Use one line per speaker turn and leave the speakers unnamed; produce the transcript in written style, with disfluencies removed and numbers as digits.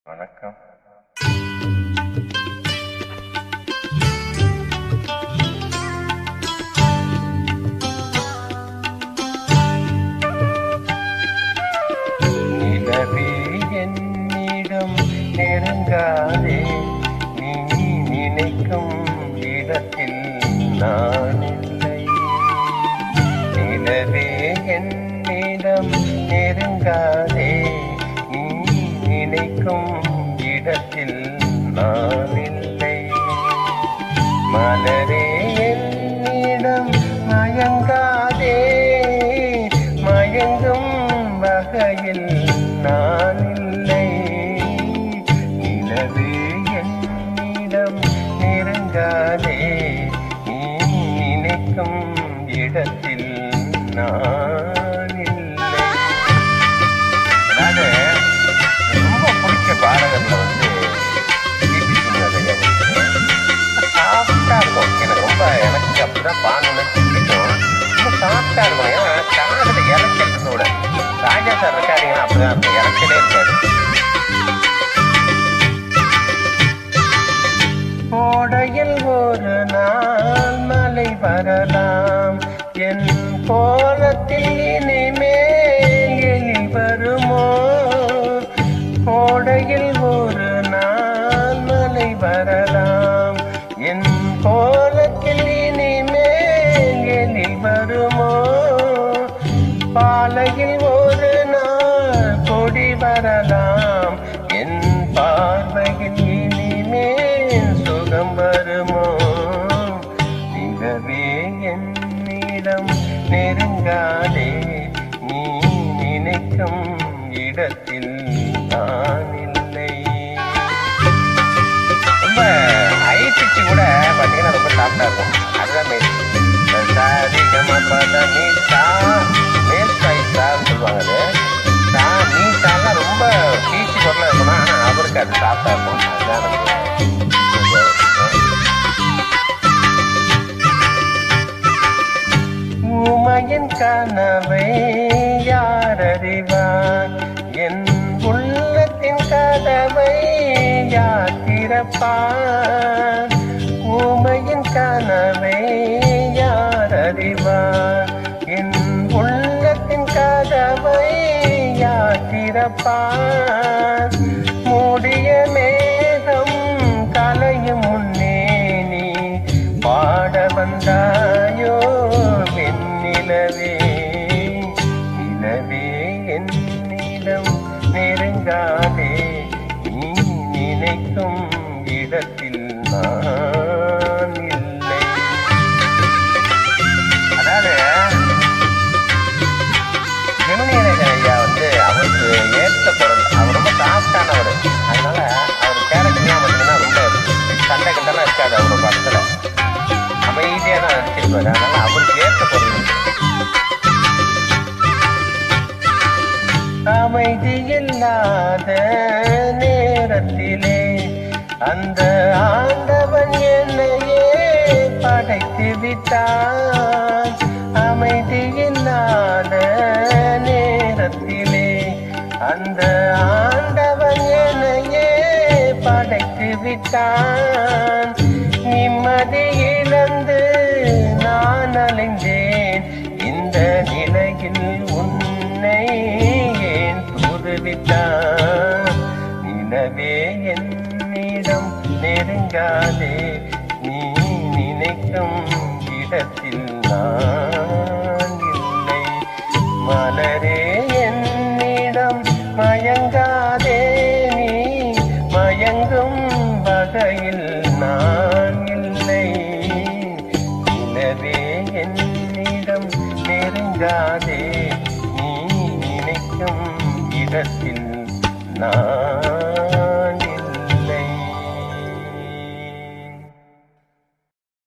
வணக்கம். நிலவே என்னிடம் நெருங்காதே, நீ நினைக்கும் இடத்தில் நான் இல்லை. நிலவே என்னிடம் நெருங்காதே, நீ நினைக்கும் இடத்தில் நான் இல்லை. மலரே என்னிடம் மயங்காதே, மயங்கும் வகையில் நான் இல்லை. நிலவே என்னிடம் நெருங்காதே, நீ நினைக்கும் இடத்தில் நான் இல்லை. ரொம்ப பிடிச்ச பாடகர்ல சாஃப்டா இருக்கும். எனக்கு அப்படிதான் பாடணும்னு பிடிக்கும். ரொம்ப சாஃப்டா இருக்கும். ஏன்னா காதல இறக்கிறதோட ராஜா சார் இருக்காருங்கன்னா அப்படிதான் இருக்கும், இறக்கலே இருக்காரு. கோடையில் ஒரு நாள் மழை வரலாம், என் கோலத்தில் இனிமேல் எழில் வருமோ. கோடையில் ஒரு நாள் மழை வரலாம், என் கோலத்தில் இனிமேல் எழில் வருமோ. பாலையில் ஒரு நாள் கொடி வரலாம், என் பார்வையில் இனிமேல் சுகம் வருமோ. நிலவே என்னிடம் நெருங்காதே, நீ நினைக்கும் இடத்தில் நான் இல்லை. ரொம்ப ஹை பிச்சு கூட பார்த்தீங்கன்னா ரொம்ப சாஃப்டா இருக்கும். அதுதான் மெயின். சொல்லுவாங்க. அது நீட்டாலாம் ரொம்ப பீச்சு பொருளாக இருக்கணும். ஆனால் அவருக்கு அது சாஃப்டா இருக்கும். அதுதான் உமையின் கனவை யார் அறிவார், என் உள்ளத்தின் கதவை யார் திறப்பார். உமையின் கனவை யார் அறிவார், என் உள்ளத்தின் கதவை யார் திறப்பார். மூடிய மேகம் கலையும் முன்னே நீ பாட வந்தாயோ வெண்ணிலவே. நிலவே என்னிடம் நெருங்காதே, நீ நினைக்கும் இடத்தில் நான் இல்லை. அதாவது ஜெமினி கணேசன் ஐயா அவருக்கு ஏற்ற பொருள். அவர் ரொம்ப சாஃப்டானவர். அதனால அவர் கேரக்டர்லாம் பார்த்தீங்கன்னா ரொம்ப சண்டை கண்டெல்லாம் இருக்காது. அவரோட படத்துல அமைதியாக தான் நடிச்சிருப்பாரு. அதனால அவருக்கு ஏற்ற பொருள். அமைதி இல்லாத நேரத்திலே அந்த ஆண்டவன் என்னையே படைத்து விட்டான். அமைதி இல்லாத நேரத்திலே அந்த ஆண்டவன் என்னையே படைத்து விட்டான். நிம்மதி இழந்து நான் அலைந்தேன், இந்த நிலையில் உன்னை ஏன் தூதுவிட்டான். நிலவே என்னிடம் நெருங்காதே, நீ நினைக்கும் இடத்தில் நான் இல்லை. மலரே என்னிடம் மயங்காதே, நீ மயங்கும் வகையில் நான் இல்லை. நிலவே என்னிடம் நெருங்காதே, நீ நினைக்கும் இடத்தில்